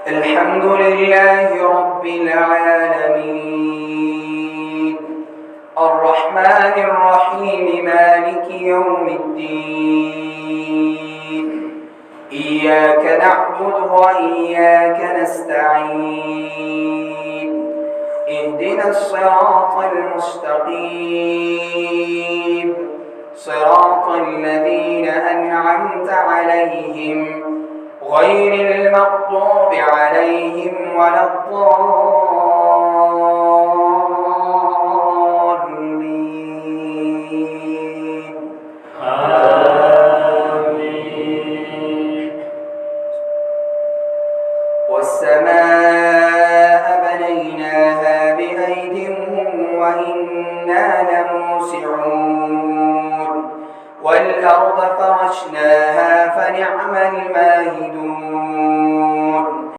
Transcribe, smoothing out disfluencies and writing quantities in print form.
الحمد لله رب العالمين الرحمن الرحيم مالك يوم الدين إياك نعبد وإياك نستعين اهدنا الصراط المستقيم صراط الذين أنعمت عليهم غير المغضوب عليهم ولا الضالين آمين. والسماء بنيناها بأيد وإنا لموسعون والأرض فرشناها فنعم الماهدون